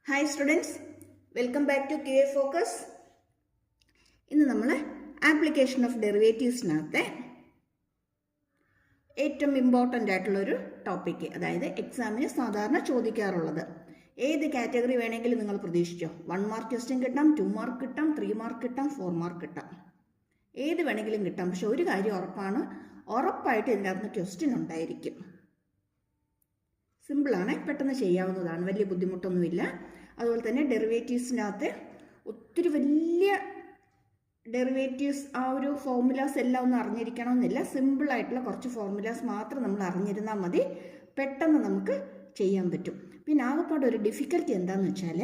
Hi students, welcome back to QA Focus. ഇന്ന് നമ്മൾ application of ഡെറിവേറ്റീവ്സിനകത്തെ ഏറ്റവും ഇമ്പോർട്ടൻ്റ് ആയിട്ടുള്ളൊരു ടോപ്പിക്ക്, അതായത് എക്സാമിന് സാധാരണ ചോദിക്കാറുള്ളത്. ഏത് കാറ്റഗറി വേണമെങ്കിലും നിങ്ങൾ പ്രതീക്ഷിച്ചോ. 1 മാർക്ക് ക്വസ്റ്റ്യൻ കിട്ടാം, 2 മാർക്ക് കിട്ടാം, 3 മാർക്ക് കിട്ടാം, 4 മാർക്ക് കിട്ടാം, ഏത് വേണമെങ്കിലും കിട്ടാം. പക്ഷെ ഒരു കാര്യം ഉറപ്പാണ്, ഉറപ്പായിട്ട് ഇതിനകത്ത് ക്വസ്റ്റ്യൻ ഉണ്ടായിരിക്കും. സിമ്പിളാണ്, പെട്ടെന്ന് ചെയ്യാവുന്നതാണ്, വലിയ ബുദ്ധിമുട്ടൊന്നുമില്ല. അതുപോലെ തന്നെ ഡെറിവേറ്റീവ്സിനകത്ത് ഒത്തിരി വലിയ ഡെറിവേറ്റീവ്സ് ആ ഒരു ഫോർമുലാസ് എല്ലാം ഒന്നും അറിഞ്ഞിരിക്കണമെന്നില്ല. സിമ്പിളായിട്ടുള്ള കുറച്ച് ഫോർമുലാസ് മാത്രം നമ്മൾ അറിഞ്ഞിരുന്നാൽ മതി, പെട്ടെന്ന് നമുക്ക് ചെയ്യാൻ പറ്റും. പിന്നെ ആകെപ്പാട് ഒരു ഡിഫിക്കൽറ്റി എന്താണെന്ന് വെച്ചാൽ,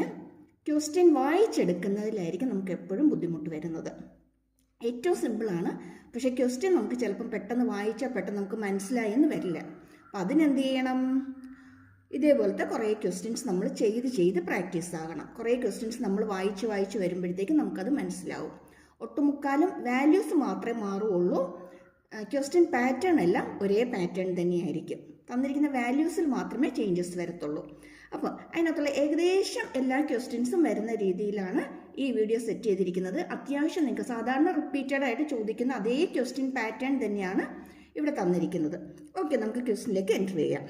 ക്വസ്റ്റ്യൻ വായിച്ചെടുക്കുന്നതിലായിരിക്കും നമുക്ക് എപ്പോഴും ബുദ്ധിമുട്ട് വരുന്നത്. ഏറ്റവും സിമ്പിളാണ്, പക്ഷേ ക്വസ്റ്റ്യൻ നമുക്ക് ചിലപ്പം പെട്ടെന്ന് വായിച്ചാൽ പെട്ടെന്ന് നമുക്ക് മനസ്സിലായെന്ന് വരില്ല. അപ്പം അതിനെന്ത് ചെയ്യണം? ഇതേപോലത്തെ കുറേ ക്വസ്റ്റ്യൻസ് നമ്മൾ ചെയ്ത് പ്രാക്ടീസ് ആകണം. കുറേ ക്വസ്റ്റ്യൻസ് നമ്മൾ വായിച്ച് വരുമ്പോഴത്തേക്കും നമുക്കത് മനസ്സിലാവും. ഒട്ടുമുക്കാലും വാല്യൂസ് മാത്രമേ മാറുകയുള്ളൂ, ക്വസ്റ്റ്യൻ പാറ്റേൺ എല്ലാം ഒരേ പാറ്റേൺ തന്നെയായിരിക്കും. തന്നിരിക്കുന്ന വാല്യൂസിൽ മാത്രമേ ചേഞ്ചസ് വരത്തുള്ളൂ. അപ്പോൾ അതിനകത്തുള്ള ഏകദേശം എല്ലാ ക്വസ്റ്റ്യൻസും വരുന്ന രീതിയിലാണ് ഈ വീഡിയോ സെറ്റ് ചെയ്തിരിക്കുന്നത്. അത്യാവശ്യം നിങ്ങൾക്ക് സാധാരണ റിപ്പീറ്റഡ് ആയിട്ട് ചോദിക്കുന്ന അതേ ക്വസ്റ്റ്യൻ പാറ്റേൺ തന്നെയാണ് ഇവിടെ തന്നിരിക്കുന്നത്. ഓക്കെ, നമുക്ക് ക്വസ്റ്റ്യനിലേക്ക് എൻ്റർ ചെയ്യാം.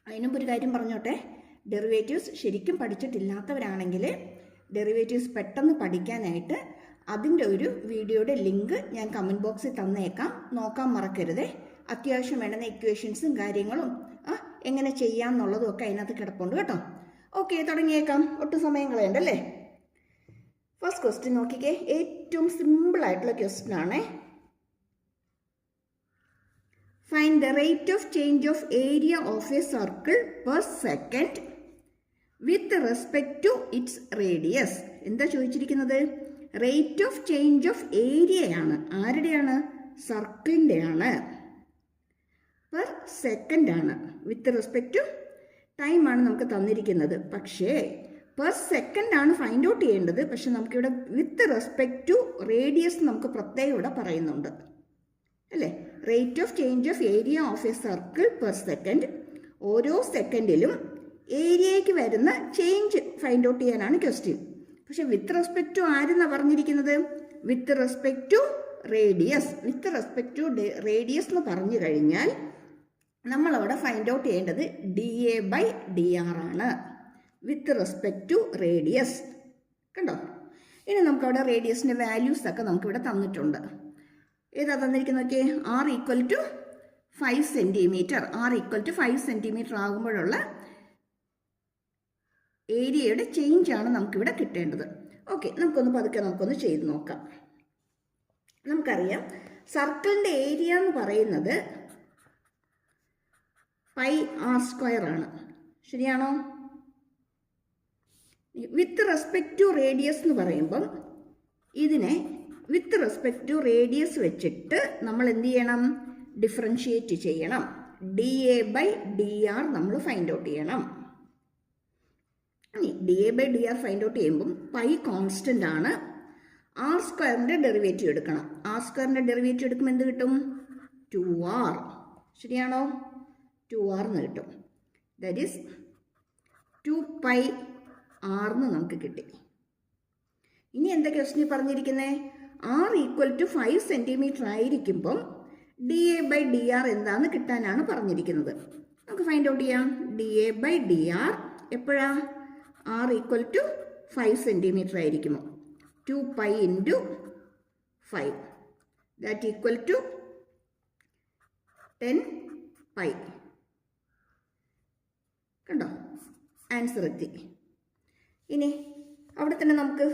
അതിനുമ്പ് ഒരു കാര്യം പറഞ്ഞോട്ടെ, ഡെറിവേറ്റീവ്സ് ശരിക്കും പഠിച്ചിട്ടില്ലാത്തവരാണെങ്കിൽ ഡെറിവേറ്റീവ്സ് പെട്ടെന്ന് പഠിക്കാനായിട്ട് അതിൻ്റെ ഒരു വീഡിയോയുടെ ലിങ്ക് ഞാൻ കമൻറ്റ് ബോക്സിൽ തന്നേക്കാം, നോക്കാൻ മറക്കരുതേ. അത്യാവശ്യം വേണ്ടുന്ന ഇക്വേഷൻസും കാര്യങ്ങളും എങ്ങനെ ചെയ്യാം എന്നുള്ളതും ഒക്കെ അതിനകത്ത് കിടപ്പുണ്ട് കേട്ടോ. ഓക്കെ, തുടങ്ങിയേക്കാം, ഒട്ടും സമയം കളയണ്ടല്ലേ. ഫസ്റ്റ് ക്വസ്റ്റ്യൻ നോക്കിക്കേ, ഏറ്റവും സിമ്പിളായിട്ടുള്ള ക്വസ്റ്റ്യൻ ആണേ. Find the rate of change of area of a circle per second with respect to its radius. എന്താ ചോദിച്ചിരിക്കുന്നത്? റേറ്റ് ഓഫ് ചേഞ്ച് ഓഫ് ഏരിയയാണ്. ആരുടെയാണ്? സർക്കിളിൻ്റെയാണ്. പെർ സെക്കൻഡ് ആണ്. വിത്ത് റെസ്പെക്ട് ടു ടൈമാണ് നമുക്ക് തന്നിരിക്കുന്നത്. പക്ഷേ പെർ സെക്കൻഡ് ആണ് ഫൈൻഡ് ഔട്ട് ചെയ്യേണ്ടത്. പക്ഷെ നമുക്കിവിടെ വിത്ത് റെസ്പെക്ട് ടു റേഡിയസ് നമുക്ക് പ്രത്യേകം ഇവിടെ പറയുന്നുണ്ട് അല്ലേ. Rate of change of area of a circle per second, ഓരോ സെക്കൻഡിലും ഏരിയയ്ക്ക് വരുന്ന ചേഞ്ച് ഫൈൻഡ് ഔട്ട് ചെയ്യാനാണ് ക്വസ്റ്റ്യൻ. പക്ഷെ വിത്ത് റെസ്പെക്ട് ടു ആരെന്നാണ് പറഞ്ഞിരിക്കുന്നത്? With respect to radius. With respect to radius എന്ന് പറഞ്ഞു കഴിഞ്ഞാൽ നമ്മളവിടെ ഫൈൻഡ് ഔട്ട് ചെയ്യേണ്ടത് dA/dr ആണ്, വിത്ത് റെസ്പെക്ട് ടു റേഡിയസ്. കണ്ടോ? ഇനി നമുക്കവിടെ റേഡിയസിൻ്റെ വാല്യൂസ് ഒക്കെ നമുക്കിവിടെ തന്നിട്ടുണ്ട്. ഏതാ തന്നിരിക്കുന്നത് നോക്കിയേ, r = 5 സെൻറ്റിമീറ്റർ. r = 5 സെൻറ്റിമീറ്റർ ആകുമ്പോഴുള്ള ഏരിയയുടെ ചേഞ്ച് ആണ് നമുക്കിവിടെ കിട്ടേണ്ടത്. ഓക്കെ, നമുക്കൊന്ന് ചെയ്ത് നോക്കാം. നമുക്കറിയാം സർക്കിളിൻ്റെ ഏരിയ എന്ന് പറയുന്നത് πr² ആണ്. ശരിയാണോ? വിത്ത് റെസ്പെക്ട് ടു റേഡിയസ് എന്ന് പറയുമ്പം ഇതിനെ വിത്ത് റെസ്പെക്ട് ടു റേഡിയസ് വെച്ചിട്ട് നമ്മൾ എന്ത് ചെയ്യണം? ഡിഫറൻഷിയേറ്റ് ചെയ്യണം. dA/dr നമ്മൾ ഫൈൻഡ് ഔട്ട് ചെയ്യണം. dA/dr ഫൈൻഡ് ഔട്ട് ചെയ്യുമ്പം പൈ കോൺസ്റ്റൻ്റ് ആണ്. r² ഡെറിവേറ്റീവ് എടുക്കണം. r² ഡെറിവേറ്റീവ് എടുക്കുമ്പോൾ എന്ത് കിട്ടും? 2r. ശരിയാണോ? 2r എന്ന് കിട്ടും. ദാറ്റ് ഈസ് 2πr എന്ന് നമുക്ക് കിട്ടി. ഇനി എന്താ ക്വസ്റ്റ്യൻ പറഞ്ഞിരിക്കുന്നത്? r = 5 സെൻറ്റിമീറ്റർ ആയിരിക്കുമ്പം dA/dr എന്താണെന്ന് കിട്ടാനാണ് പറഞ്ഞിരിക്കുന്നത്. നമുക്ക് ഫൈൻഡ് ഔട്ട് ചെയ്യാം. dA/dr എപ്പോഴാ? r = 5 സെൻറ്റിമീറ്റർ ആയിരിക്കുമോ? 2π × 5 ദാറ്റ് = 10π. കണ്ടോ? ആൻസർ എത്തി. ഇനി അവിടെ തന്നെ നമുക്ക്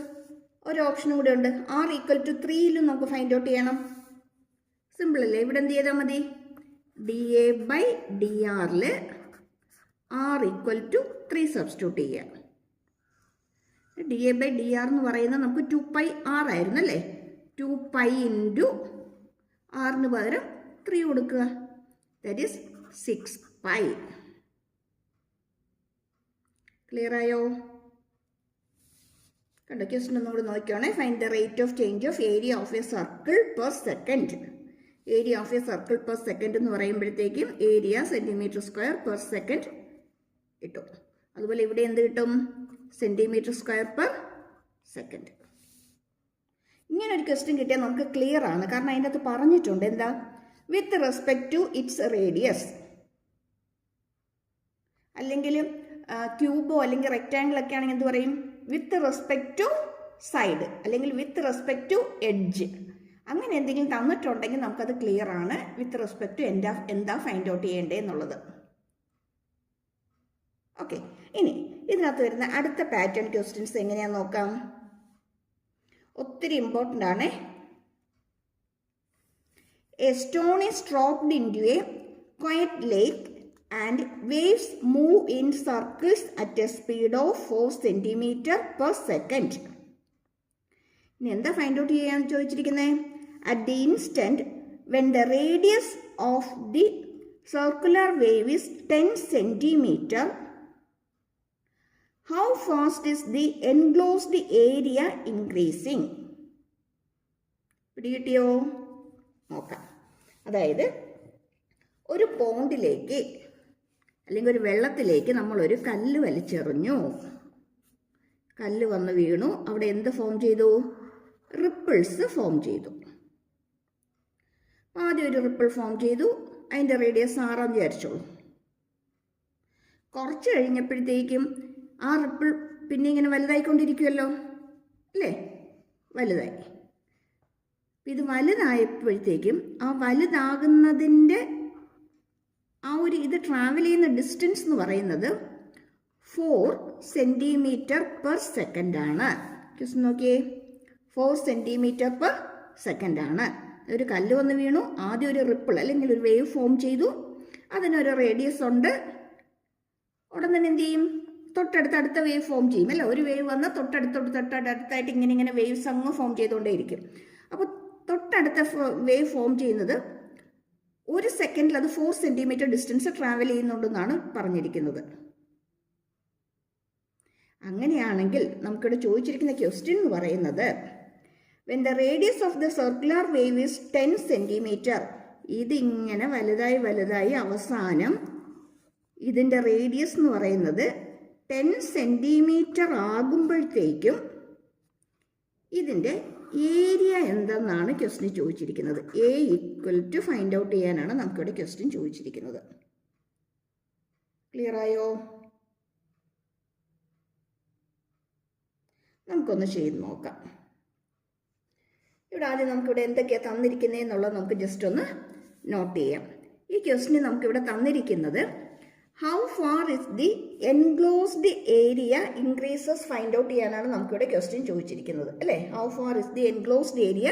ഒരു ഓപ്ഷനും കൂടെ ഉണ്ട്. r = 3 നമുക്ക് ഫൈൻഡ് ഔട്ട് ചെയ്യണം. സിമ്പിൾ അല്ലേ? ഇവിടെ എന്ത് ചെയ്താൽ മതി? dA/dr r = 3 സബ്സ്റ്റിറ്റ്യൂട്ട് ചെയ്യുക. dA/dr എന്ന് പറയുന്നത് നമുക്ക് 2πr ആയിരുന്നു അല്ലേ. 2π × r പകരം 3 കൊടുക്കുക. That is 6π. ക്ലിയർ ആയോ? കണ്ടോ? ക്വസ്റ്റ്യൻ ഒന്നുകൂടി നോക്കിയാണേ. Find the rate of change of area of a circle per second. Area of a circle per second എന്ന് പറയുമ്പോഴത്തേക്കും area centimetre square per second കിട്ടും. അതുപോലെ ഇവിടെ എന്ത് കിട്ടും? Centimetre square per second. ഇങ്ങനെ ഒരു ക്വസ്റ്റ്യൻ കിട്ടിയാൽ നമുക്ക് ക്ലിയർ ആണ്. കാരണം അതിൻ്റെ അകത്ത് പറഞ്ഞിട്ടുണ്ട് എന്താ, with respect to its radius. അല്ലെങ്കിൽ ക്യൂബോ അല്ലെങ്കിൽ റെക്റ്റാങ്കിൾ ഒക്കെ ആണെങ്കിൽ എന്ത് പറയും, വിത്ത് റെസ്പെക്ട് ടു സൈഡ് അല്ലെങ്കിൽ വിത്ത് റെസ്പെക്ട് ടു എഡ്ജ്. അങ്ങനെ എന്തെങ്കിലും തന്നിട്ടുണ്ടെങ്കിൽ നമുക്കത് ക്ലിയർ ആണ്. വിത്ത് റെസ്പെക്ട് ടു എന്താ ഫൈൻഡ് ഔട്ട് ചെയ്യേണ്ടത് എന്നുള്ളത്. ഓക്കെ, ഇനി ഇതിനകത്ത് വരുന്ന അടുത്ത പാറ്റേൺ ക്വസ്റ്റ്യൻസ് എങ്ങനെയാണെന്ന് നോക്കാം. ഒത്തിരി ഇമ്പോർട്ടൻ്റ് ആണ്. A stone is dropped into a quiet lake and waves move in circles at a speed of 4 centimeter per second. ഇനി എന്താ ഫൈൻഡ് ഔട്ട് ചെയ്യാന്ന് ചോദിച്ചിരിക്കുന്നത്. At the instant when the radius of the circular wave is 10 centimeter, how fast is the enclosed area increasing? പിടികിട്ടിയോ? നോക്കാം. അതായത് ഒരു പോണ്ടിലേക്ക് അല്ലെങ്കിൽ ഒരു വെള്ളത്തിലേക്ക് നമ്മളൊരു കല്ല് വലിച്ചെറിഞ്ഞു. കല്ല് വന്ന് വീണു. അവിടെ എന്ത് ഫോം ചെയ്തു? റിപ്പിൾസ് ഫോം ചെയ്തു. ആദ്യം ഒരു റിപ്പിൾ ഫോം ചെയ്തു. അതിൻ്റെ റേഡിയസ് 6 വിചാരിച്ചോളൂ. കുറച്ച് കഴിഞ്ഞപ്പോഴത്തേക്കും ആ റിപ്പിൾ പിന്നെ ഇങ്ങനെ വലുതായിക്കൊണ്ടിരിക്കുമല്ലോ അല്ലേ? വലുതായി. ഇത് വലുതായപ്പോഴത്തേക്കും ആ വലുതാകുന്നതിൻ്റെ ആ ഒരു ഇത് ട്രാവൽ ചെയ്യുന്ന ഡിസ്റ്റൻസ് എന്ന് പറയുന്നത് 4 centimeter per second ആണ്. നോക്കിയേ, 4 centimeter per second ആണ്. ഒരു കല്ല് വന്ന് വീണു. ആദ്യം ഒരു റിപ്പിൾ അല്ലെങ്കിൽ ഒരു വേവ് ഫോം ചെയ്തു. അതിനൊരു റേഡിയസ് ഉണ്ട്. ഉടൻ തന്നെ എന്ത് ചെയ്യും? തൊട്ടടുത്ത വേവ് ഫോം ചെയ്യും അല്ല. ഒരു വേവ് വന്ന് തൊട്ടടുത്തായിട്ട് ഇങ്ങനെ വേവ്സ് അങ്ങ് ഫോം ചെയ്തുകൊണ്ടേയിരിക്കും. അപ്പോൾ തൊട്ടടുത്ത വേവ് ഫോം ചെയ്യുന്നത് 1 സെക്കൻഡിൽ അത് 4 centimeter ഡിസ്റ്റൻസ് ട്രാവൽ ചെയ്യുന്നുണ്ടെന്നാണ് പറഞ്ഞിരിക്കുന്നത്. അങ്ങനെയാണെങ്കിൽ നമുക്കിവിടെ ചോദിച്ചിരിക്കുന്ന ക്വസ്റ്റ്യൻ എന്ന് പറയുന്നത് when the radius of the circular wave is 10 centimeter, ഇതിങ്ങനെ വലുതായി അവസാനം ഇതിൻ്റെ റേഡിയസ് എന്ന് പറയുന്നത് 10 centimeter ആകുമ്പോഴത്തേക്കും ഇതിൻ്റെ ഏരിയ എന്തെന്നാണ് ക്വസ്റ്റ്യൻ ചോദിച്ചിരിക്കുന്നത്. A equal to find out ചെയ്യാനാണ് നമുക്കിവിടെ ക്വസ്റ്റ്യൻ ചോദിച്ചിരിക്കുന്നത്. ക്ലിയർ ആയോ? നമുക്കൊന്ന് ചെയ്ത് നോക്കാം. ഇവിടെ ആദ്യം നമുക്കിവിടെ എന്തൊക്കെയാണ് തന്നിരിക്കുന്നതെന്നുള്ളത് നമുക്ക് ജസ്റ്റ് ഒന്ന് നോട്ട് ചെയ്യാം. ഈ ക്വസ്റ്റ്യൻ നമുക്കിവിടെ തന്നിരിക്കുന്നത് how far is the enclosed area increases find out ചെയ്യാനാണ് നമുക്കിവിടെ ക്വസ്റ്റ്യൻ ചോദിച്ചിരിക്കുന്നത് അല്ലേ? How far is the enclosed area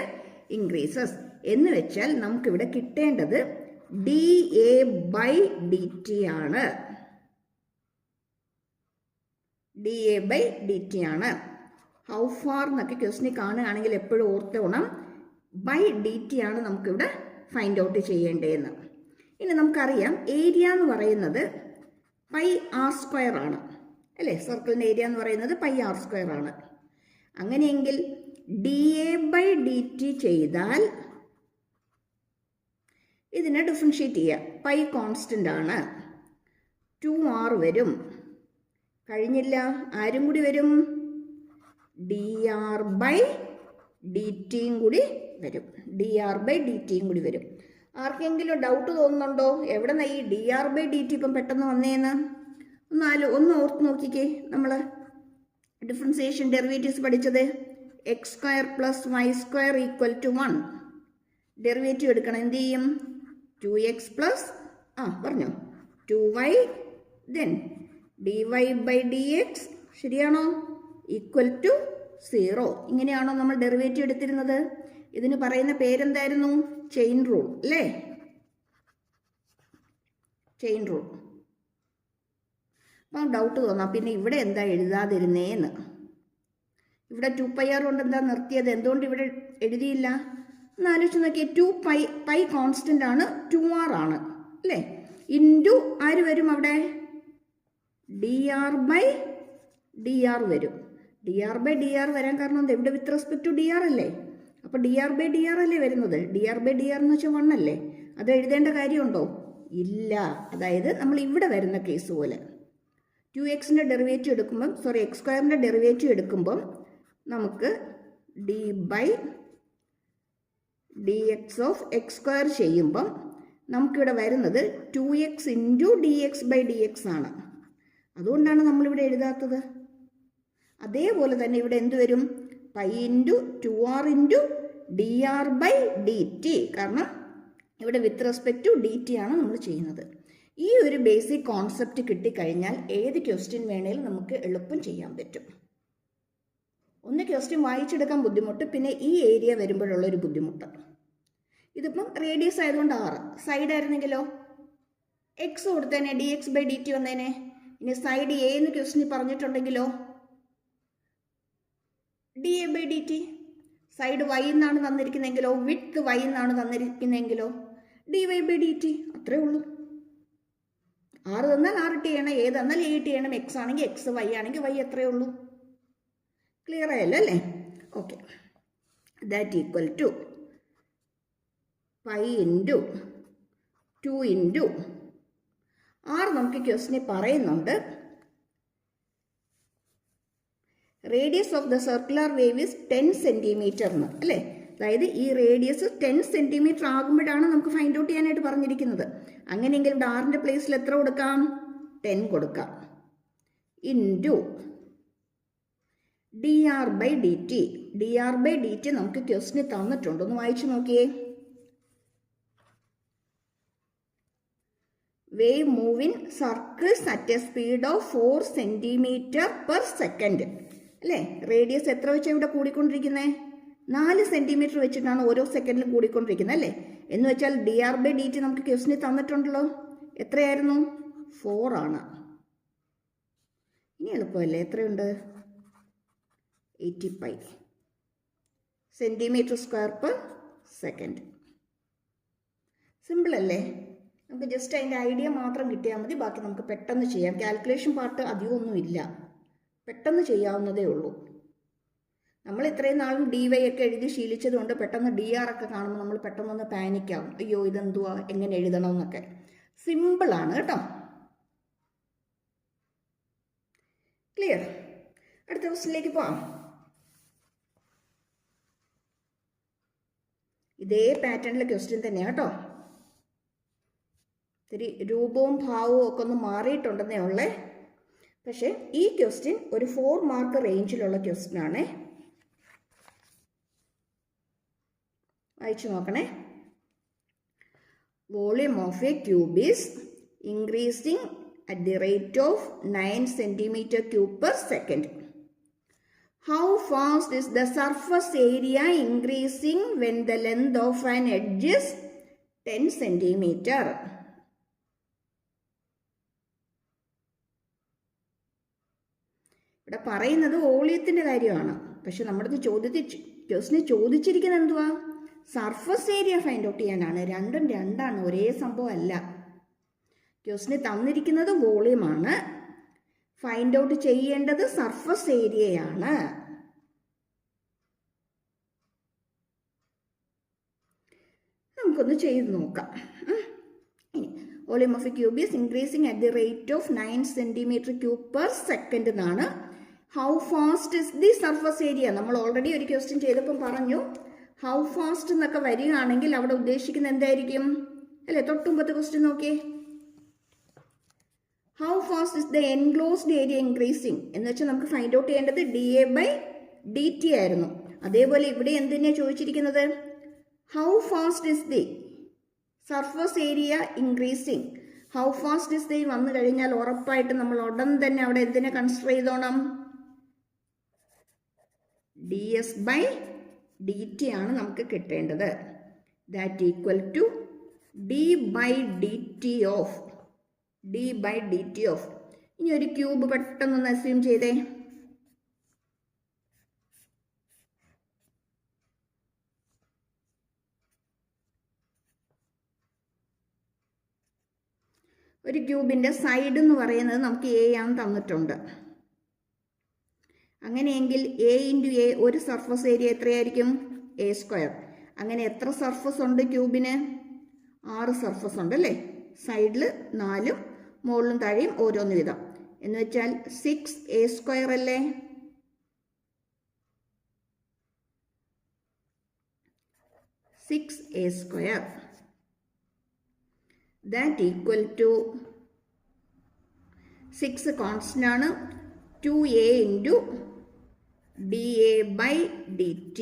increases എന്ന് വെച്ചാൽ നമുക്കിവിടെ കിട്ടേണ്ടത് dA/dt ആണ്. dA/dt ആണ്. ഹൗ ഫാർ എന്നൊക്കെ ക്വസ്റ്റ്യൻ കാണുകയാണെങ്കിൽ എപ്പോഴും ഓർത്തോണം /dt ആണ് നമുക്കിവിടെ ഫൈൻഡ് ഔട്ട് ചെയ്യേണ്ടതെന്ന്. ഇനി നമുക്കറിയാം ഏരിയ എന്ന് പറയുന്നത് πr² ആണ് അല്ലേ? സർക്കിളിൻ്റെ ഏരിയ എന്ന് പറയുന്നത് πr² ആണ്. അങ്ങനെയെങ്കിൽ dA/dt ചെയ്താൽ ഇതിനെ ഡിഫറൻഷ്യേറ്റ് ചെയ്യാം. പൈ കോൺസ്റ്റൻ്റ് ആണ്. 2r വരും. കഴിഞ്ഞില്ല, ആരും കൂടി വരും, dr/dtയും കൂടി വരും. dr/dtയും കൂടി വരും. ആർക്കെങ്കിലും ഡൗട്ട് തോന്നുന്നുണ്ടോ എവിടെ നിന്ന് ഈ dr/dt ഇപ്പം പെട്ടെന്ന് വന്നേന്ന്? ഒന്ന് ഓർത്ത് നോക്കിക്കേ. നമ്മൾ ഡിഫറൻസിയേഷൻ ഡെറിവേറ്റീവ്സ് പഠിച്ചത് x² + y² = 1. ഡെറിവേറ്റീവ് എടുക്കണം. എന്ത് ചെയ്യും? 2x പറഞ്ഞോ 2y then dy/dx ശരിയാണോ? = 0. ഇങ്ങനെയാണോ നമ്മൾ ഡെറിവേറ്റീവ് എടുത്തിരുന്നത്? ഇതിന് പറയുന്ന പേരെന്തായിരുന്നു? ചെയിൻ റൂൾ അല്ലേ? Chain rule. അപ്പം ഡൗട്ട് തോന്നാം പിന്നെ ഇവിടെ എന്താ എഴുതാതിരുന്നേന്ന്. ഇവിടെ 2πr കൊണ്ട് എന്താ നിർത്തിയത്? എന്തുകൊണ്ട് ഇവിടെ എഴുതിയില്ല എന്ന് ആലോചിച്ച് നോക്കിയേ. 2π കോൺസ്റ്റൻ്റ് ആണ്, 2r ആണ് അല്ലേ? ഇൻറ്റു ആര് വരും അവിടെ? dr/dr വരും. dr/dr വരാൻ കാരണം എന്താ? ഇവിടെ വിത്ത് റെസ്പെക്ട് ടു dr അല്ലേ? അപ്പോൾ dr/dr അല്ലേ വരുന്നത്? dr/dr എന്ന് വെച്ചാൽ 1 അല്ലേ? അത് എഴുതേണ്ട കാര്യമുണ്ടോ? ഇല്ല. അതായത് നമ്മൾ ഇവിടെ വരുന്ന കേസ് പോലെ 2xൻ്റെ ഡെറിവേറ്റീവ് എടുക്കുമ്പം എക്സ് സ്ക്വയറിൻ്റെ ഡെറിവേറ്റീവ് എടുക്കുമ്പം നമുക്ക് d by d x of x square ചെയ്യുമ്പം നമുക്കിവിടെ വരുന്നത് 2x into d X by d x ആണ്. അതുകൊണ്ടാണ് നമ്മളിവിടെ എഴുതാത്തത്. അതേപോലെ തന്നെ ഇവിടെ എന്ത് വരും? Pi into 2r into d r by D t. കാരണം ഇവിടെ with respect to d T ആണ് നമ്മൾ ചെയ്യുന്നത്. ഈ ഒരു ബേസിക് കോൺസെപ്റ്റ് കിട്ടിക്കഴിഞ്ഞാൽ ഏത് ക്വസ്റ്റ്യൻ വേണേലും നമുക്ക് എളുപ്പം ചെയ്യാൻ പറ്റും. ഒന്ന് ക്വസ്റ്റ്യൻ വായിച്ചെടുക്കാൻ ബുദ്ധിമുട്ട്, പിന്നെ ഈ ഏരിയ വരുമ്പോഴുള്ളൊരു ബുദ്ധിമുട്ട്. ഇതിപ്പം റേഡിയസ് ആയതുകൊണ്ട് 6, സൈഡ് ആയിരുന്നെങ്കിലോ എക്സ് കൊടുത്തേനെ, D X by D T വന്നേനെ. ഇനി സൈഡ് എ എന്ന് ക്വസ്റ്റ്യൻ പറഞ്ഞിട്ടുണ്ടെങ്കിലോ D A by D T. Side Y എന്നാണ് തന്നിരിക്കുന്നതെങ്കിലോ, വിഡ്ത്ത് വൈ എന്നാണ് തന്നിരിക്കുന്നതെങ്കിലോ D Y by D T. അത്രേ ഉള്ളൂ. 6 തന്നാൽ 6 ടി ചെയ്യണം, ഏത് തന്നാൽ 8 ചെയ്യണം. എക്സ് ആണെങ്കിൽ എക്സ്, വൈ ആണെങ്കിൽ വൈ. അത്രേ ഉള്ളൂ. ക്ലിയർ ആയല്ലോ അല്ലേ? Okay. That equal to pi into 2 into 6. നമുക്ക് ക്വസ്റ്റിനെ പറയുന്നുണ്ട് radius of the circular wave is 10 centimetre എന്ന്, അല്ലേ? അതായത് ഈ റേഡിയസ് 10 സെൻറ്റിമീറ്റർ ആകുമ്പോഴാണ് നമുക്ക് ഫൈൻഡ് ഔട്ട് ചെയ്യാനായിട്ട് പറഞ്ഞിരിക്കുന്നത്. അങ്ങനെയെങ്കിൽ ഇവിടെ ആറിൻ്റെ പ്ലേസിൽ എത്ര കൊടുക്കാം? 10 കൊടുക്കാം. Into d r by D t. D r by D t നമുക്ക് ക്വസ്റ്റിന് തന്നിട്ടുണ്ട്. ഒന്ന് വായിച്ചു നോക്കിയേ. Wave move in circles at a speed of 4 centimetre per second, അല്ലേ? റേഡിയസ് എത്ര വെച്ചാൽ ഇവിടെ കൂടിക്കൊണ്ടിരിക്കുന്നത്? 4 സെൻറ്റിമീറ്റർ വെച്ചിട്ടാണ് ഓരോ സെക്കൻഡിലും കൂടിക്കൊണ്ടിരിക്കുന്നത്, അല്ലേ? എന്ന് വെച്ചാൽ d r by D t നമുക്ക് ക്വസ്റ്റിന് തന്നിട്ടുണ്ടല്ലോ. എത്രയായിരുന്നു? 4 ആണ്. ഇനി എളുപ്പമല്ലേ? എത്രയുണ്ട്? 85 centimetre square per second. Simple അല്ലേ? നമുക്ക് ജസ്റ്റ് അതിൻ്റെ ഐഡിയ മാത്രം കിട്ടിയാൽ മതി. ബാക്കി നമുക്ക് പെട്ടെന്ന് ചെയ്യാം. കാൽക്കുലേഷൻ പാർട്ട് അധികമൊന്നുമില്ല, പെട്ടെന്ന് ചെയ്യാവുന്നതേ ഉള്ളൂ. നമ്മൾ ഇത്രയും നാളും ഡി വൈ ഒക്കെ എഴുതി ശീലിച്ചതുകൊണ്ട് പെട്ടെന്ന് ഡി ആർ ഒക്കെ കാണുമ്പോൾ നമ്മൾ പെട്ടെന്നൊന്ന് പാനിക്കാവും. അയ്യോ ഇതെന്തുവാ, എങ്ങനെ എഴുതണമെന്നൊക്കെ. സിമ്പിളാണ് കേട്ടോ. ക്ലിയർ? അടുത്ത ക്വസ്റ്റിനിലേക്ക് പോവാം. ഇതേ പാറ്റേണിലെ ക്വസ്റ്റ്യൻ തന്നെയാണ് കേട്ടോ. ഇത്തിരി രൂപവും ഭാവവും ഒക്കെ ഒന്ന് മാറിയിട്ടുണ്ടെന്നേ ഉള്ളേ. പക്ഷേ ഈ ക്വസ്റ്റ്യൻ ഒരു 4 മാർക്ക് റേഞ്ചിലുള്ള ക്വസ്റ്റ്യൻ ആണേ. വായിച്ചു നോക്കണേ. Volume of a cube is increasing at the rate of 9 centimetre cube per second. How fast is the surface area increasing when the length of an edge is 10 centimeter? ഇവിടെ പറയുന്നത് വോളിയത്തിൻ്റെ കാര്യമാണ്. പക്ഷെ നമ്മുടെ ക്വസ്റ്റിന് ചോദിച്ചിരിക്കുന്നത് എന്തുവാ? സർഫസ് ഏരിയ ഫൈൻഡ് ഔട്ട് ചെയ്യാനാണ്. രണ്ടും രണ്ടാണ്, ഒരേ സംഭവം അല്ല. ക്വസ്റ്റിന് തന്നിരിക്കുന്നത് വോളിയമാണ്, ഫൈൻഡ് ഔട്ട് ചെയ്യേണ്ടത് സർഫസ് ഏരിയയാണ്. നമുക്കൊന്ന് ചെയ്ത് നോക്കാം. ഇനി volume of a cube is increasing at the rate of 9 centimetre cube per second എന്നാണ്. How fast is the surface area? നമ്മൾ ഓൾറെഡി ഒരു ക്വസ്റ്റ്യൻ ചെയ്തപ്പം പറഞ്ഞു ഹൗ ഫാസ്റ്റ് എന്നൊക്കെ വരികയാണെങ്കിൽ അവിടെ ഉദ്ദേശിക്കുന്നത് എന്തായിരിക്കും, അല്ലേ? തൊട്ടുമ്പത്തെ ക്വസ്റ്റ്യൻ നോക്കിയേ. How fast is the enclosed area increasing എന്ന് വെച്ചാൽ നമുക്ക് ഫൈൻഡ് ഔട്ട് ചെയ്യേണ്ടത് D A by D T ആയിരുന്നു. അതേപോലെ ഇവിടെ എന്തിനാണ് ചോദിച്ചിരിക്കുന്നത്? How fast is the surface area increasing. How fast is the വന്നു കഴിഞ്ഞാൽ ഉറപ്പായിട്ട് നമ്മൾ ഉടൻ തന്നെ അവിടെ എന്തിനെ കൺസിഡർ ചെയ്തോണം? D S by D T ആണ് നമുക്ക് കിട്ടേണ്ടത്. That equal to D by D T of D by D T of. ഇനി ഒരു ക്യൂബ് പെട്ടെന്നൊന്ന് അസ്യൂം ചെയ്തേ. ഒരു ക്യൂബിൻ്റെ സൈഡ് എന്ന് പറയുന്നത് നമുക്ക് എ ആണെന്ന് തന്നിട്ടുണ്ട്. അങ്ങനെയെങ്കിൽ എ ഇൻറ്റു എ, ഒരു സർഫസ് ഏരിയ എത്രയായിരിക്കും? A square. അങ്ങനെ എത്ര സർഫസ് ഉണ്ട് ക്യൂബിന്? 6 സർഫസ് ഉണ്ട്, അല്ലേ? സൈഡിൽ 4, മുകളിലും താഴെയും ഓരോന്ന് വീതം. എന്ന് വെച്ചാൽ 6a² അല്ലേ? (6a²) that equal to 6 constant ആണ്, 2a into dA/dt.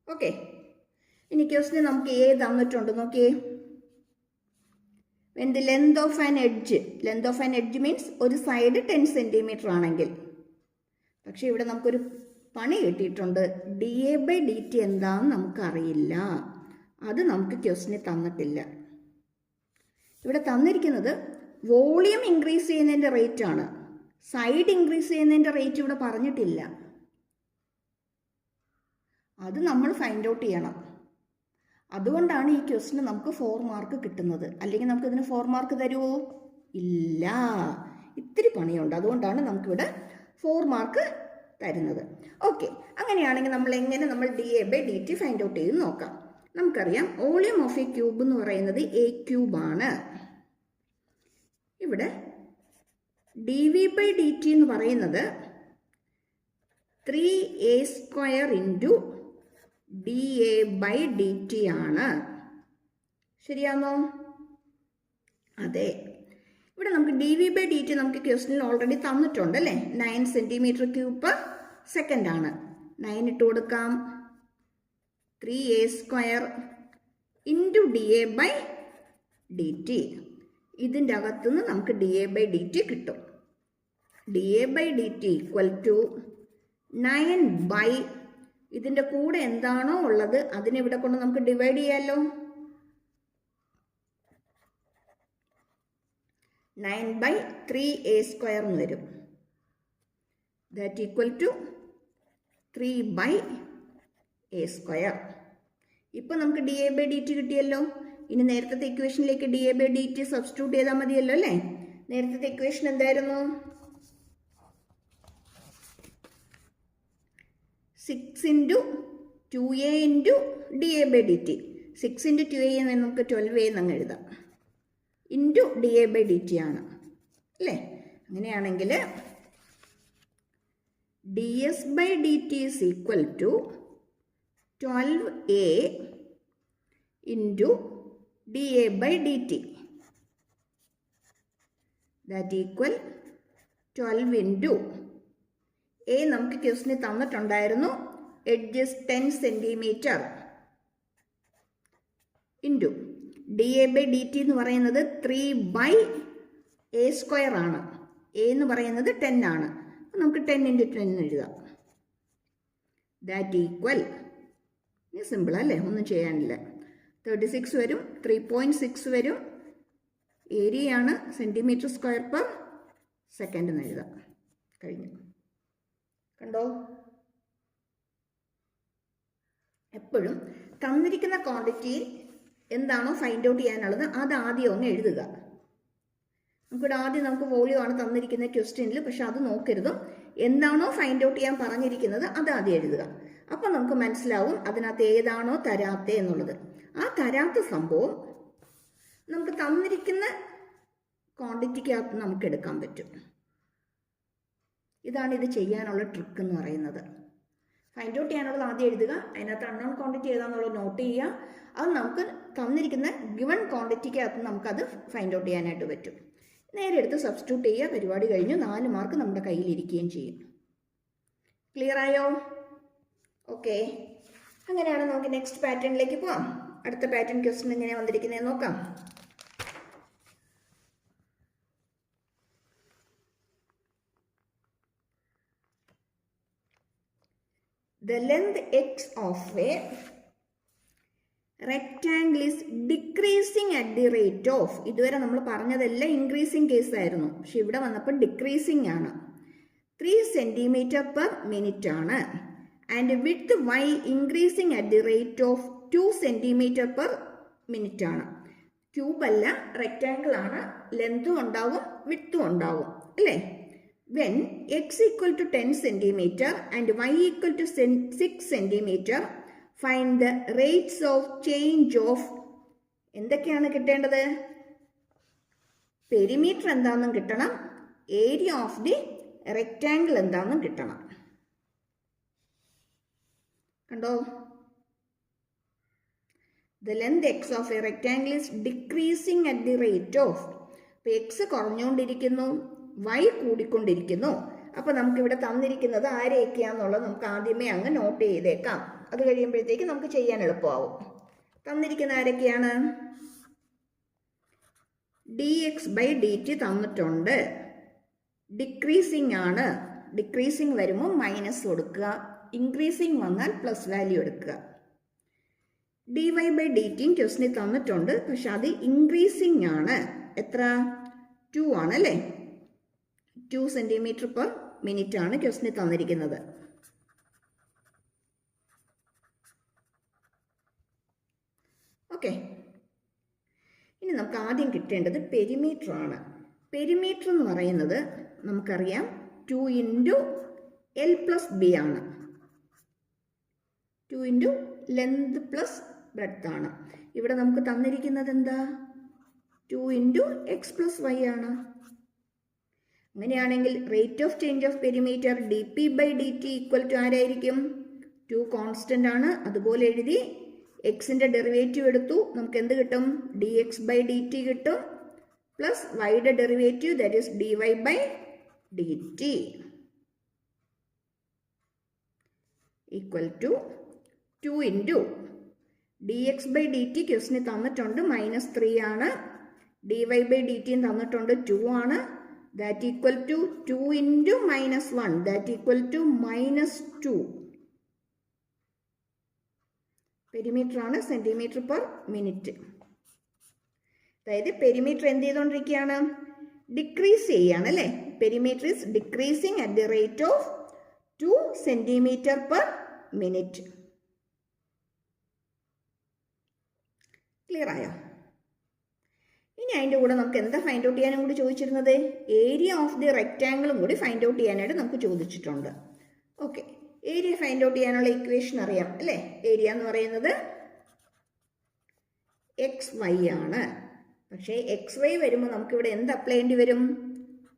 ഓക്കെ, ഇനി ക്വസ്റ്റ്യൻ നമുക്ക് A തന്നിട്ടുണ്ട്, നോക്കിയേ. when the length of an edge means ഒരു സൈഡ് 10 സെന്റിമീറ്റർ ആണെങ്കിൽ. പക്ഷെ ഇവിടെ നമുക്കൊരു പണി കിട്ടിയിട്ടുണ്ട്. dA/dt എന്താണെന്ന് നമുക്കറിയില്ല, അത് നമുക്ക് ക്വസ്റ്റ്യൻ തന്നിട്ടില്ല. ഇവിടെ തന്നിരിക്കുന്നത് വോളിയം ഇൻക്രീസ് ചെയ്യുന്നതിൻ്റെ റേറ്റ് ആണ്, സൈഡ് ഇൻക്രീസ് ചെയ്യുന്നതിൻ്റെ റേറ്റ് ഇവിടെ പറഞ്ഞിട്ടില്ല. അത് നമ്മൾ ഫൈൻഡ് ഔട്ട് ചെയ്യണം. അതുകൊണ്ടാണ് ഈ ക്വസ്റ്റിന് നമുക്ക് 4 മാർക്ക് കിട്ടുന്നത്. അല്ലെങ്കിൽ നമുക്ക് ഇതിന് 4 മാർക്ക് തരുമോ? ഇല്ല, ഇത്തിരി പണിയുണ്ട്. അതുകൊണ്ടാണ് നമുക്കിവിടെ 4 മാർക്ക് തരുന്നത്. ഓക്കെ, അങ്ങനെയാണെങ്കിൽ നമ്മൾ എങ്ങനെ dA/dt ഫൈൻഡ് ഔട്ട് ചെയ്ത് നോക്കാം. നമുക്കറിയാം വോളിയം ഓഫ് എ ക്യൂബ് എന്ന് പറയുന്നത് a³ ആണ്. ഇവിടെ dV/dt എന്ന് പറയുന്നത് 3a² ഇൻറ്റു dA/dt ആണ്. ശരിയാണോ? അതെ. ഇവിടെ നമുക്ക് dV/dt നമുക്ക് ക്വസ്റ്റ്യനിൽ ഓൾറെഡി തന്നിട്ടുണ്ട് അല്ലേ? 9 cm³ ആണ്. 9 ഇട്ട് കൊടുക്കാം. 3a² into dA/dt. ഇതിൻ്റെ അകത്തുനിന്ന് നമുക്ക് dA/dt കിട്ടും. dA/dt ഈക്വൽ ടു 9 ഇതിൻ്റെ കൂടെ എന്താണോ ഉള്ളത് അതിനിവിടെ കൊണ്ട് നമുക്ക് ഡിവൈഡ് ചെയ്യാമല്ലോ. 9/3a² എന്ന് വരും. That equal to 3/a². ഇപ്പം നമുക്ക് dA/dt കിട്ടിയല്ലോ. ഇനി നേരത്തെ ഇക്വേഷനിലേക്ക് dA/dt സബ്സ്റ്റിറ്റ്യൂട്ട് ചെയ്താൽ മതിയല്ലോ അല്ലേ? നേരത്തെ ഇക്വേഷൻ എന്തായിരുന്നു? 6 into 2a into dA/dt. 6 into 2a നമുക്ക് 12a എന്നങ്ങ് എഴുതാം. ഇൻറ്റു dA/dt ആണ് അല്ലേ? അങ്ങനെയാണെങ്കിൽ ds/dt is equal to 12a into dA/dt. That equal 12 into a നമുക്ക് ക്വസ്റ്റിന് തന്നിട്ടുണ്ടായിരുന്നു, എഡ്ജസ് 10 സെന്റിമീറ്റർ ഇൻറ്റു dA/dt എന്ന് പറയുന്നത് 3/a² ആണ്. a എന്ന് പറയുന്നത് 10 ആണ്. നമുക്ക് 10 ഇൻറ്റു 10 എഴുതാം. ദാറ്റ് ഈക്വൽ, സിമ്പിൾ അല്ലേ? ഒന്നും ചെയ്യാനില്ല. 36 വരും, 3.6 വരും. ഏരിയയാണ് cm²/s എന്ന് എഴുതാം. കഴിഞ്ഞു. കണ്ടോ? എപ്പോഴും തന്നിരിക്കുന്ന ക്വാണ്ടിറ്റിയിൽ എന്താണോ ഫൈൻഡ് ഔട്ട് ചെയ്യാനുള്ളത് അത് ആദ്യം ഒന്ന് എഴുതുക. നമുക്കിവിടെ ആദ്യം നമുക്ക് വോളിയം ആണ് തന്നിരിക്കുന്ന ക്വസ്റ്റ്യനിൽ, പക്ഷെ അത് നോക്കരുത്. എന്താണോ ഫൈൻഡ് ഔട്ട് ചെയ്യാൻ പറഞ്ഞിരിക്കുന്നത് അത് ആദ്യം എഴുതുക. അപ്പം നമുക്ക് മനസ്സിലാവും അതിനകത്ത് ഏതാണോ തരാത്തത് എന്നുള്ളത്. ആ തരാത്ത സംഭവം നമുക്ക് തന്നിരിക്കുന്ന ക്വാണ്ടിറ്റിക്കകത്ത് നമുക്ക് എടുക്കാൻ പറ്റും. ഇതാണ് ഇത് ചെയ്യാനുള്ള ട്രിക്ക് എന്ന് പറയുന്നത്. ഫൈൻഡ് ഔട്ട് ചെയ്യാനുള്ളത് ആദ്യം എഴുതുക, അതിനകത്ത് അൺനോൺ ക്വാണ്ടിറ്റി ഏതാണെന്നുള്ളത് നോട്ട് ചെയ്യുക. അത് നമുക്ക് തന്നിരിക്കുന്ന ഗിവൺ ക്വാണ്ടിറ്റിക്കകത്ത് നമുക്കത് ഫൈൻഡ് ഔട്ട് ചെയ്യാനായിട്ട് പറ്റും. നേരെ എടുത്ത് സബ്സ്റ്റിറ്റ്യൂട്ട് ചെയ്യുക. പരിപാടി കഴിഞ്ഞു. 4 മാർക്ക് നമ്മുടെ കയ്യിലിരിക്കുകയും ചെയ്യും. ക്ലിയർ ആയോ? ഓക്കെ, അങ്ങനെയാണ് നമുക്ക് നെക്സ്റ്റ് പാറ്റേണിലേക്ക് പോവാം. അടുത്ത പാറ്റേൺ ക്വസ്റ്റ്യൻ എങ്ങനെയാണ് വന്നിരിക്കുന്നത് നോക്കാം. The length x of a rectangle is decreasing at the rate of, ഇതുവരെ നമ്മൾ പറഞ്ഞതെല്ലാം ഇൻക്രീസിങ് കേസ് ആയിരുന്നു, പക്ഷെ ഇവിടെ വന്നപ്പോൾ ഡിക്രീസിങ് ആണ്. 3 cm/min ആണ്. And width y increasing at the rate of 2 cm/min ആണ്. ക്യൂബ് അല്ല, റെക്റ്റാങ്കിൾ ആണ്. ലെങ്തും ഉണ്ടാവും വിഡ്ത്തും ഉണ്ടാവും അല്ലേ? When x equal to 10 cm and y equal to 6 cm, find the rates of change of, എന്തൊക്കെയാണ് കിട്ടേണ്ടത്? പെരിമീറ്റർ എന്താണെന്നും കിട്ടണം, ഏരിയ ഓഫ് ദി റെക്റ്റാങ്കിൾ എന്താണെന്നും കിട്ടണം. കണ്ടോ? The length x of a rectangle is decreasing at the rate of, അപ്പോൾ X കുറഞ്ഞുകൊണ്ടിരിക്കുന്നു, y കൂടിക്കൊണ്ടിരിക്കുന്നു. അപ്പോൾ നമുക്കിവിടെ തന്നിരിക്കുന്നത് ആരെയൊക്കെയാണെന്നുള്ളത് നമുക്ക് ആദ്യമേ അങ്ങ് നോട്ട് ചെയ്തേക്കാം. അത് കഴിയുമ്പോഴത്തേക്ക് നമുക്ക് ചെയ്യാൻ എളുപ്പമാവും. തന്നിരിക്കുന്ന ആരൊക്കെയാണ്? dx/dt തന്നിട്ടുണ്ട്. ഡിക്രീസിങ് ആണ്. ഡിക്രീസിങ് വരുമ്പോൾ മൈനസ് കൊടുക്കുക, ഇൻക്രീസിങ് വന്നാൽ പ്ലസ് വാല്യൂ എടുക്കുക. dy/dt ക്വസ്റ്റിന് തന്നിട്ടുണ്ട്, പക്ഷെ അത് ഇൻക്രീസിങ് ആണ്. എത്ര? 2 ആണ് അല്ലേ? 2 cm/min ആണ് ക്വസ്റ്റിന് തന്നിരിക്കുന്നത്. ഓക്കെ, ഇനി നമുക്ക് ആദ്യം കിട്ടേണ്ടത് പെരിമീറ്റർ ആണ്. പെരിമീറ്റർ എന്ന് പറയുന്നത് നമുക്കറിയാം 2 × l+b ആണ്. 2 × ലെങ്ത് പ്ലസ് ബ്രെഡ്ത്ത് ആണ്. ഇവിടെ നമുക്ക് തന്നിരിക്കുന്നത് എന്താ? 2 × x+y ആണ്. അങ്ങനെയാണെങ്കിൽ rate of change of perimeter dp/dt equal to ആരായിരിക്കും? 2 കോൺസ്റ്റന്റ് ആണ്. അതുപോലെ എഴുതി എക്സിന്റെ ഡെറിവേറ്റീവ് എടുത്തു, നമുക്ക് എന്ത് കിട്ടും? dx/dt കിട്ടും, പ്ലസ് വൈയുടെ derivative that is dy/dt equal to 2 × dx/dt ക്വസ്റ്റിന് തന്നിട്ടുണ്ട് -3 ആണ്, dy/dt തന്നിട്ടുണ്ട് 2 ആണ്. That equal to 2 × -1 that equal to -2. Perimeter ആണ് cm/min. അതായത് പെരിമീറ്റർ എന്ത് ചെയ്തുകൊണ്ടിരിക്കുകയാണ്? ഡിക്രീസ് ചെയ്യാണ് അല്ലേ? Perimeter is decreasing at the rate of 2 cm/min. Clear ആയോ? ഇനി അതിൻ്റെ കൂടെ നമുക്ക് എന്താ ഫൈൻഡ് ഔട്ട് ചെയ്യാനും കൂടി ചോദിച്ചിരുന്നത്? ഏരിയ ഓഫ് ദി റെക്റ്റാങ്കിളും കൂടി ഫൈൻഡ് ഔട്ട് ചെയ്യാനായിട്ട് നമുക്ക് ചോദിച്ചിട്ടുണ്ട്. ഓക്കെ, ഏരിയ ഫൈൻഡ് ഔട്ട് ചെയ്യാനുള്ള ഇക്വേഷൻ അറിയാം അല്ലേ? ഏരിയ എന്ന് പറയുന്നത് xy ആണ്. പക്ഷേ xy വരുമ്പോൾ നമുക്കിവിടെ എന്ത് അപ്ലൈ ചെയ്യേണ്ടി വരും?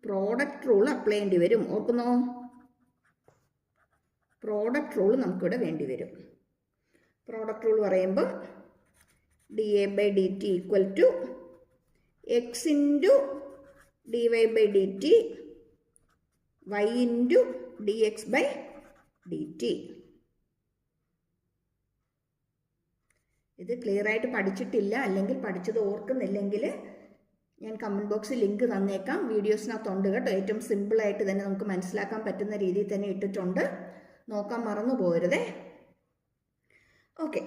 പ്രോഡക്റ്റ് റൂൾ അപ്ലൈ ചെയ്യേണ്ടി വരും. ഓർക്കുന്നോ? പ്രോഡക്റ്റ് റൂൾ നമുക്കിവിടെ വേണ്ടി വരും. പ്രോഡക്റ്റ് റൂൾ പറയുമ്പോൾ dA/dt equal to x × dy/dt y × dx/dt. ഇത് ക്ലിയർ ആയിട്ട് പഠിച്ചിട്ടില്ല, അല്ലെങ്കിൽ പഠിച്ചത് ഓർക്കുന്നില്ലെങ്കിൽ ഞാൻ കമൻറ്റ് ബോക്സിൽ ലിങ്ക് തന്നേക്കാം. വീഡിയോസിനകത്തുണ്ട് കേട്ടോ. ഏറ്റവും സിമ്പിളായിട്ട് തന്നെ നമുക്ക് മനസ്സിലാക്കാൻ പറ്റുന്ന രീതിയിൽ തന്നെ ഇട്ടിട്ടുണ്ട്. നോക്കാൻ മറന്നു പോകരുതേ. ഓക്കെ,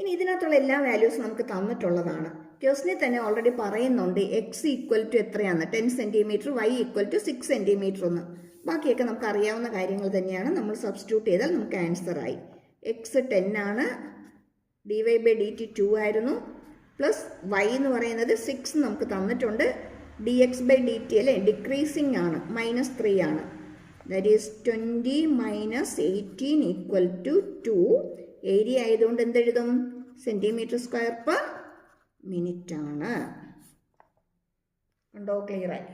ഇനി ഇതിനകത്തുള്ള എല്ലാ വാല്യൂസും നമുക്ക് തന്നിട്ടുള്ളതാണ്. ക്വസ്റ്റിനെ തന്നെ ഓൾറെഡി പറയുന്നുണ്ട് x ഈക്വൽ ടു എത്രയാണ്? 10 cm, y equal to 6 cm എന്ന്. ബാക്കിയൊക്കെ നമുക്ക് അറിയാവുന്ന കാര്യങ്ങൾ തന്നെയാണ്. നമ്മൾ സബ്സ്റ്റിറ്റ്യൂട്ട് ചെയ്താൽ നമുക്ക് ആൻസർ ആയി. x 10 ആണ്, dy/dt 2 ആയിരുന്നു, പ്ലസ് y എന്ന് പറയുന്നത് 6 നമുക്ക് തന്നിട്ടുണ്ട്. dx/dt അല്ലേ, ഡിക്രീസിങ് ആണ്, -3 ആണ്. That is 20 - 18 equal to 2. Area ആയതുകൊണ്ട് എന്തെഴുതും? cm²/min ആണ്. ഉണ്ടോ? ക്ലിയർ ആയി?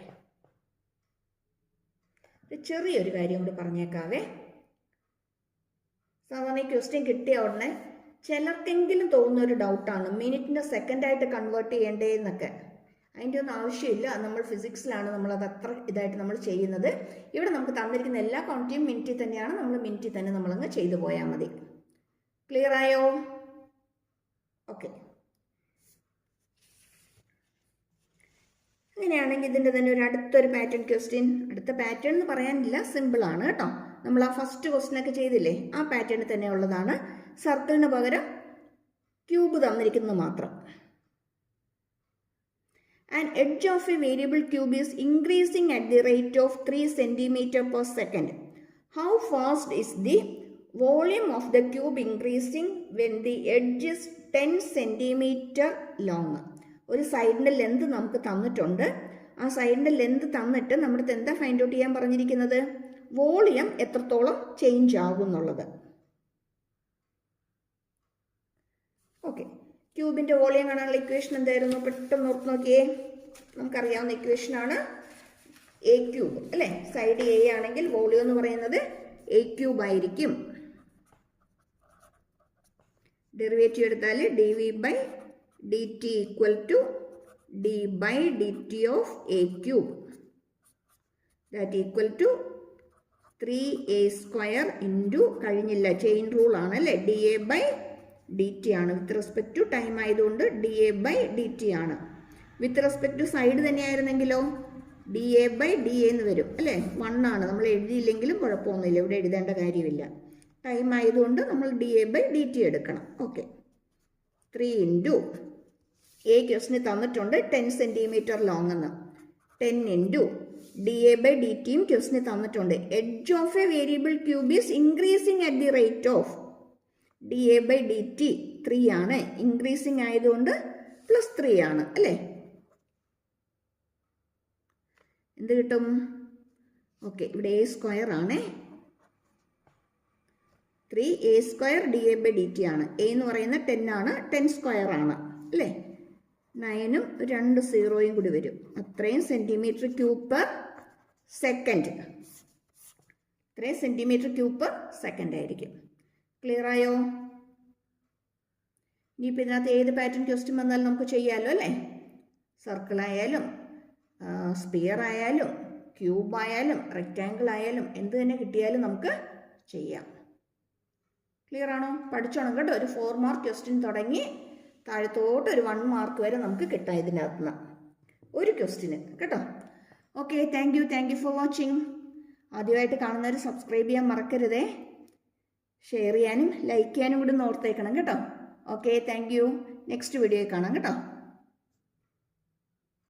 ചെറിയൊരു കാര്യം കൂടി പറഞ്ഞേക്കാവേ. സാധാരണ ഈ ക്വസ്റ്റ്യൻ കിട്ടിയ ഉടനെ ചിലർക്കെങ്കിലും തോന്നുന്ന ഒരു ഡൗട്ടാണ്, മിനിറ്റിൻ്റെ സെക്കൻഡായിട്ട് കൺവേർട്ട് ചെയ്യേണ്ടേ എന്നൊക്കെ. അതിൻ്റെ ഒന്നും ആവശ്യമില്ല. നമ്മൾ ഫിസിക്സിലാണ് നമ്മളത് അത്ര ഇതായിട്ട് നമ്മൾ ചെയ്യുന്നത്. ഇവിടെ നമുക്ക് തന്നിരിക്കുന്ന എല്ലാ ക്വാണ്ടിറ്റിയും മിനിറ്റിൽ തന്നെയാണ്. നമ്മൾ മിനിറ്റിൽ തന്നെ നമ്മളങ്ങ് ചെയ്തു പോയാൽ മതി. ക്ലിയർ ആയോ? ഓക്കെ, അങ്ങനെയാണെങ്കിൽ ഇതിൻ്റെ തന്നെ ഒരു അടുത്തൊരു പാറ്റേൺ ക്വസ്റ്റ്യൻ. അടുത്ത പാറ്റേൺ എന്ന് പറയാനില്ല, സിമ്പിളാണ് കേട്ടോ. നമ്മൾ ആ ഫസ്റ്റ് ക്വസ്റ്റ്യനൊക്കെ ചെയ്തില്ലേ, ആ പാറ്റേണിൽ തന്നെ ഉള്ളതാണ്. സർക്കിളിന് പകരം ക്യൂബ് തന്നിരിക്കുന്നത് മാത്രം. An edge of a variable cube is increasing at the rate of 3 cm/s. How fast is the volume of the cube increasing when the edge is 10 cm long? ഒരു സൈഡിൻ്റെ ലെന്ത് നമുക്ക് തന്നിട്ടുണ്ട്. ആ സൈഡിൻ്റെ ലെന്ത് തന്നിട്ട് നമ്മുടെ എന്താ find out ചെയ്യാൻ പറഞ്ഞിരിക്കുന്നത്? Volume എത്രത്തോളം ചേഞ്ച് ആകും എന്നുള്ളത്. ഓക്കെ, ക്യൂബിൻ്റെ വോളിയം കാണാനുള്ള ഇക്വേഷൻ എന്തായിരുന്നു? പെട്ടെന്ന് ഓർത്ത് നോക്കിയേ. നമുക്കറിയാവുന്ന ഇക്വേഷനാണ് എ ക്യൂബ് അല്ലേ. സൈഡ് എ ആണെങ്കിൽ വോളിയം എന്ന് പറയുന്നത് എ ക്യൂബ് ആയിരിക്കും. ഡെറിവേറ്റീവ് എടുത്താൽ d v by D t equal to D by D T of a cube that equal to 3a² into കഴിഞ്ഞില്ല ചെയിൻ റൂൾ ആണ് അല്ലേ, d A by D T ആണ്. With respect to time ആയതുകൊണ്ട് d A by D T ആണ്. With respect to side തന്നെയായിരുന്നെങ്കിലോ D A by D A എന്ന് വരും അല്ലേ. 1 ആണ്, നമ്മൾ എഴുതിയില്ലെങ്കിലും കുഴപ്പമൊന്നുമില്ല, ഇവിടെ എഴുതേണ്ട കാര്യമില്ല. ടൈം ആയതുകൊണ്ട് നമ്മൾ d A by D t എടുക്കണം. ഓക്കെ, 3 ഇൻറ്റു എ ക്വസ്റ്റിന് തന്നിട്ടുണ്ട് 10 സെൻറ്റിമീറ്റർ ലോങ് എന്ന്. 10 into d A by d ടിയും ക്വസ്റ്റിന് തന്നിട്ടുണ്ട്. Edge of a variable cube is increasing at the rate of d A by D t 3 ആണ്. Increasing ആയതുകൊണ്ട് +3 ആണ് അല്ലേ. എന്ത് കിട്ടും? ഓക്കെ, ഇവിടെ a² ആണേ. 3a² d A by D T ആണ്. എ എന്ന് പറയുന്നത് 10 ആണ്, 10² ആണ് അല്ലേ. 9ഉം 2 0യും കൂടി വരും. അത്രയും സെൻറ്റിമീറ്റർ ക്യൂബ് പെർ സെക്കൻഡ്. ഇത്രയും സെൻറ്റിമീറ്റർ ക്യൂബ് പെർ സെക്കൻഡ് ആയിരിക്കും. ക്ലിയർ ആയോ? ഇനിയിപ്പോൾ ഇതിനകത്ത് ഏത് പാറ്റേൺ ക്വസ്റ്റ്യൻ വന്നാലും നമുക്ക് ചെയ്യാമല്ലോ അല്ലേ. സർക്കിൾ ആയാലും സ്പിയർ ആയാലും ക്യൂബ് ആയാലും റെക്റ്റാങ്കിൾ ആയാലും എന്ത് തന്നെ കിട്ടിയാലും നമുക്ക് ചെയ്യാം. ക്ലിയർ ആണോ? പഠിച്ചോണം കേട്ടോ. ഒരു 4 മാർക്ക് ക്വസ്റ്റ്യൻ തുടങ്ങി താഴത്തോട്ട് ഒരു 1 മാർക്ക് വരെ നമുക്ക് കിട്ടാം ഇതിനകത്ത് നിന്ന് ഒരു ക്വസ്റ്റ്യന് കേട്ടോ. Okay, thank you for watching. ആദ്യമായിട്ട് കാണുന്നവർ സബ്സ്ക്രൈബ് ചെയ്യാൻ മറക്കരുതേ. ഷെയർ ചെയ്യാനും ലൈക്ക് ചെയ്യാനും കൂടി ഓർത്തേക്കണം കേട്ടോ. Okay, thank you. നെക്സ്റ്റ് വീഡിയോയിൽ കാണാം കേട്ടോ.